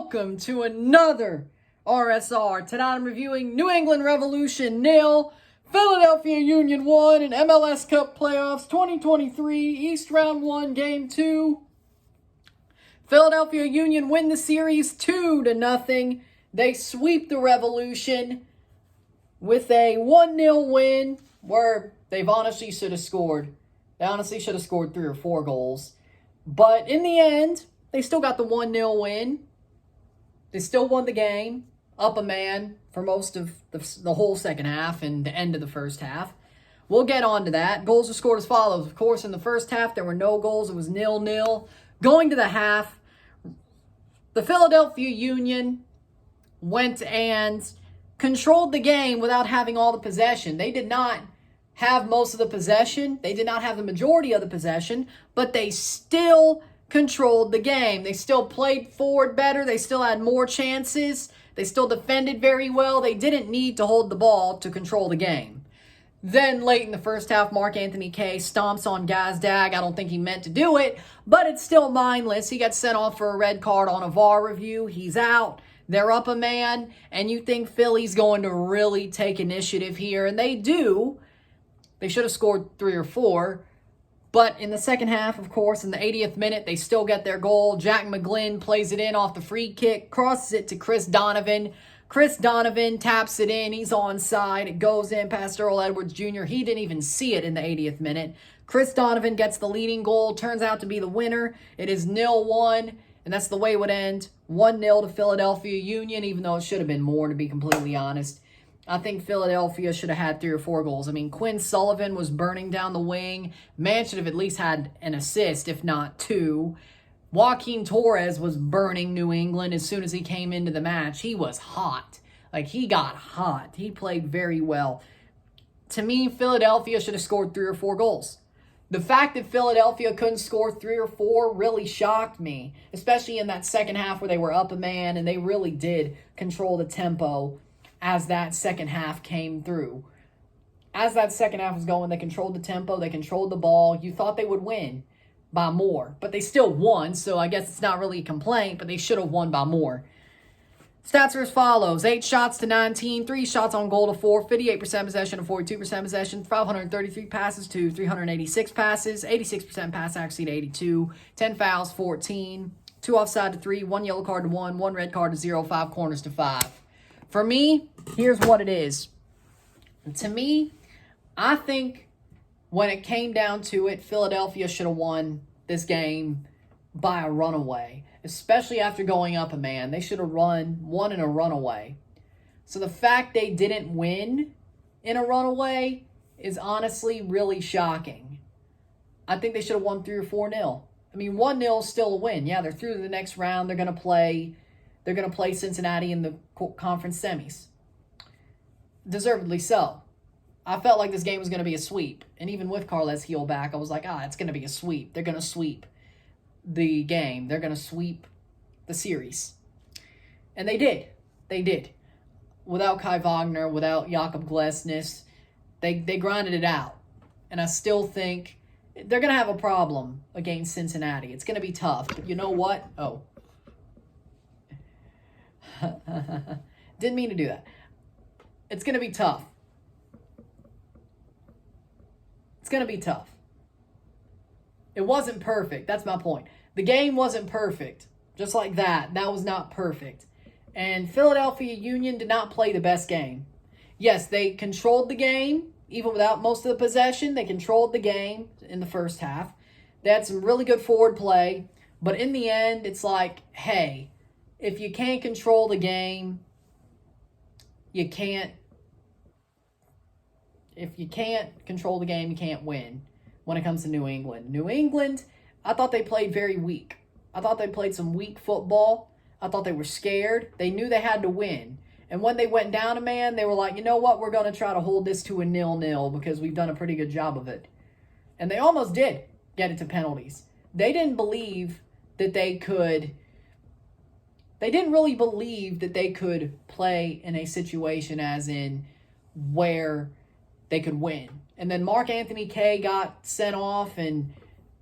welcome to another RSR. Tonight I'm reviewing New England Revolution 0, Philadelphia Union 1 in MLS Cup Playoffs 2023, East Round 1, Game 2. Philadelphia Union win the series 2-0. They sweep the Revolution with a 1-0 win where they honestly should have scored. They honestly should have scored 3 or 4 goals. But in the end, they still got the 1-0 win. They still won the game, up a man for most of the whole second half and the end of the first half. We'll get on to that. Goals were scored as follows. Of course, in the first half, there were no goals. It was 0-0. Going to the half, the Philadelphia Union went and controlled the game without having all the possession. They did not have most of the possession. They did not have the majority of the possession, but they still controlled the game. They still played forward better. They still had more chances. They still defended very well. They didn't need to hold the ball to control the game. Then late in the first half, Mark-Anthony Kaye stomps on Gazdag. I don't think he meant to do it, but it's still mindless. He got sent off for a red card on a VAR review. He's out. They're up a man, and you think Philly's going to really take initiative here, and they do. They should have scored 3 or 4. But in the second half, of course, in the 80th minute, they still get their goal. Jack McGlynn plays it in off the free kick, crosses it to Chris Donovan. Chris Donovan taps it in. He's onside. It goes in past Earl Edwards Jr. He didn't even see it in the 80th minute. Chris Donovan gets the leading goal, turns out to be the winner. It is 0-1, and that's the way it would end. 1-0 to Philadelphia Union, even though it should have been more, to be completely honest. I think Philadelphia should have had 3 or 4 goals. I mean, Quinn Sullivan was burning down the wing. Man should have at least had an assist, if not 2. Joaquin Torres was burning New England as soon as he came into the match. He was hot. Like, he got hot. He played very well. To me, Philadelphia should have scored 3 or 4 goals. The fact that Philadelphia couldn't score 3 or 4 really shocked me, especially in that second half where they were up a man and they really did control the tempo as that second half came through. As that second half was going, they controlled the tempo, they controlled the ball. You thought they would win by more, but they still won, so I guess it's not really a complaint, but they should have won by more. Stats are as follows: 8 shots to 19, 3 shots on goal to 4, 58% possession to 42% possession, 533 passes to 386 passes, 86% pass accuracy to 82, 10 fouls, 14, 2 offside to 3, 1 yellow card to 1, 1 red card to 0, 5 corners to 5. For me, here's what it is. To me, I think when it came down to it, Philadelphia should have won this game by a runaway, especially after going up a man. They should have won in a runaway. So the fact they didn't win in a runaway is honestly really shocking. I think they should have won 3 or 4-0. I mean, 1-0 is still a win. Yeah, they're through to the next round. They're going to play Cincinnati in the conference semis. Deservedly so. I felt like this game was going to be a sweep. And even with Carles Heel back, I was like, it's going to be a sweep. They're going to sweep the game. They're going to sweep the series. And they did. They did. Without Kai Wagner, without Jakob Glesnes, they grinded it out. And I still think they're going to have a problem against Cincinnati. It's going to be tough. But you know what? Didn't mean to do that. It's going to be tough. It's going to be tough. It wasn't perfect. That's my point. The game wasn't perfect. Just like that. That was not perfect. And Philadelphia Union did not play the best game. Yes, they controlled the game, even without most of the possession. They controlled the game in the first half. They had some really good forward play. But in the end, it's like, hey, if you can't control the game, you can't control the game, you can't win when it comes to New England. New England, I thought they played very weak. I thought they played some weak football. I thought they were scared. They knew they had to win. And when they went down a man, they were like, you know what, we're going to try to hold this to a 0-0 because we've done a pretty good job of it. And they almost did get it to penalties. They didn't believe that they could... They didn't really believe that they could play in a situation as in where they could win. And then Mark-Anthony Kaye got sent off, and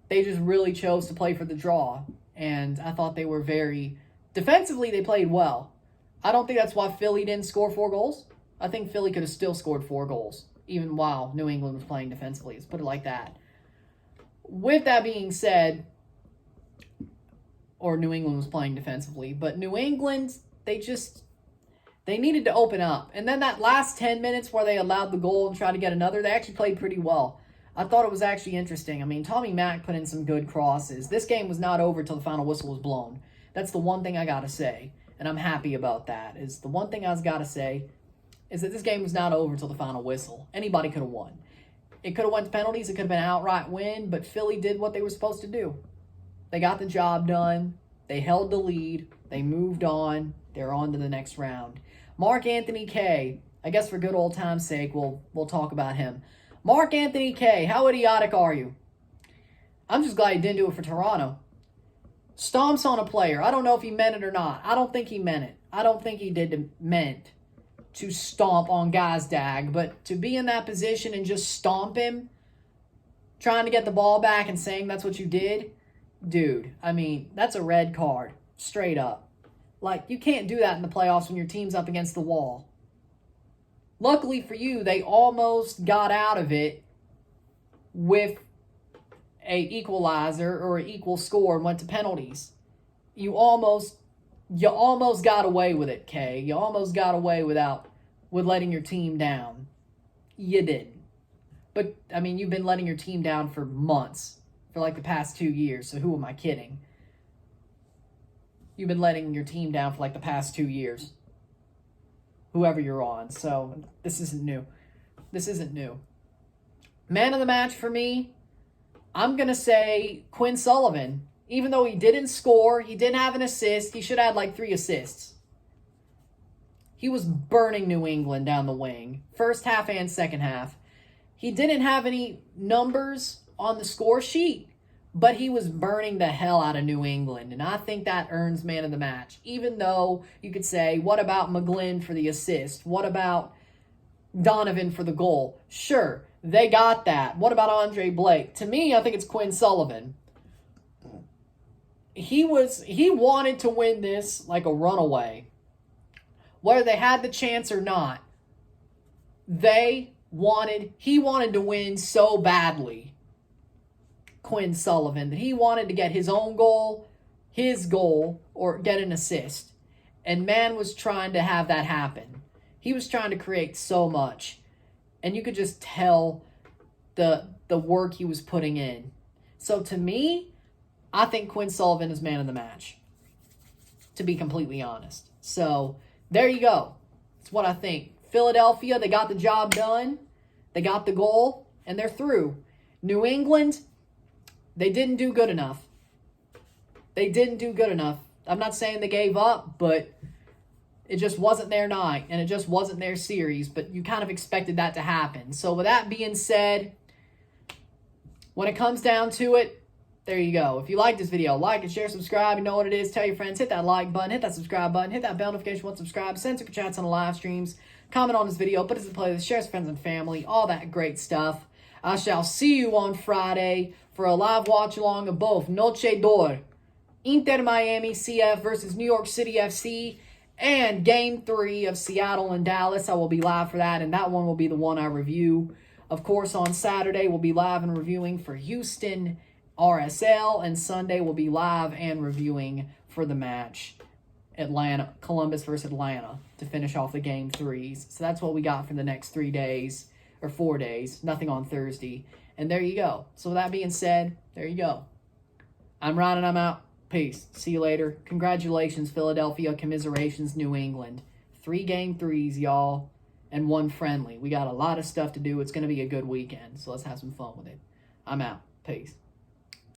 they just really chose to play for the draw. And I thought they were very Defensively, they played well. I don't think that's why Philly didn't score 4 goals. I think Philly could have still scored 4 goals, even while New England was playing defensively. Let's put it like that. With that being said, or New England was playing defensively, but New England, they needed to open up. And then that last 10 minutes where they allowed the goal and tried to get another, they actually played pretty well. I thought it was actually interesting. I mean, Tommy Mack put in some good crosses. This game was not over till the final whistle was blown. That's the one thing I got to say, and I'm happy about that. Is the one thing I've got to say is that this game was not over till the final whistle. Anybody could have won. It could have went to penalties. It could have been an outright win, but Philly did what they were supposed to do. They got the job done. They held the lead. They moved on. They're on to the next round. Mark Anthony K. I guess for good old time's sake, we'll talk about him. Mark Anthony K. How idiotic are you? I'm just glad he didn't do it for Toronto. Stomps on a player. I don't know if he meant it or not. I don't think he meant it. I don't think he meant to stomp on Gazdag, but to be in that position and just stomp him, trying to get the ball back and saying that's what you did, dude, I mean, that's a red card, straight up. Like, you can't do that in the playoffs when your team's up against the wall. Luckily for you, they almost got out of it with a equalizer or an equal score and went to penalties. You almost got away with it, Kay. You almost got away with letting your team down. You didn't. But, I mean, you've been letting your team down for months, for like the past 2 years, so who am I kidding? You've been letting your team down for like the past 2 years. Whoever you're on. So, this isn't new. This isn't new. Man of the match for me, I'm going to say Quinn Sullivan. Even though he didn't score, he didn't have an assist, he should have had like 3 assists. He was burning New England down the wing. First half and second half. He didn't have any numbers on the score sheet, but he was burning the hell out of New England. And I think that earns man of the match. Even though you could say, what about McGlynn for the assist? What about Donovan for the goal? Sure, they got that. What about Andre Blake? To me, I think it's Quinn Sullivan. He wanted to win this like a runaway. Whether they had the chance or not, he wanted to win so badly, Quinn Sullivan, that he wanted to get his own goal, his goal, or get an assist. And man was trying to have that happen. He was trying to create so much. And you could just tell the work he was putting in. So to me, I think Quinn Sullivan is man of the match, to be completely honest. So, there you go. That's what I think. Philadelphia, they got the job done. They got the goal, and they're through. New England, they didn't do good enough. They didn't do good enough. I'm not saying they gave up, but it just wasn't their night, and it just wasn't their series, but you kind of expected that to happen. So, with that being said, when it comes down to it, there you go. If you like this video, like and share, subscribe. You know what it is. Tell your friends. Hit that like button. Hit that subscribe button. Hit that bell notification once subscribed. Send super chats on the live streams. Comment on this video. Put it in the playlist. Share with friends and family. All that great stuff. I shall see you on Friday for a live watch along of both Noche d'Or, Inter Miami CF versus New York City FC, and Game 3 of Seattle and Dallas. I will be live for that, and that one will be the one I review. Of course, on Saturday, we'll be live and reviewing for Houston RSL, and Sunday we'll be live and reviewing for the match Columbus versus Atlanta to finish off the Game 3s. So that's what we got for the next 3 days, or 4 days, nothing on Thursday. And there you go. So with that being said, there you go. I'm Ron and I'm out. Peace. See you later. Congratulations, Philadelphia. Commiserations, New England. 3 Game 3s, y'all, and 1 friendly. We got a lot of stuff to do. It's going to be a good weekend, so let's have some fun with it. I'm out. Peace.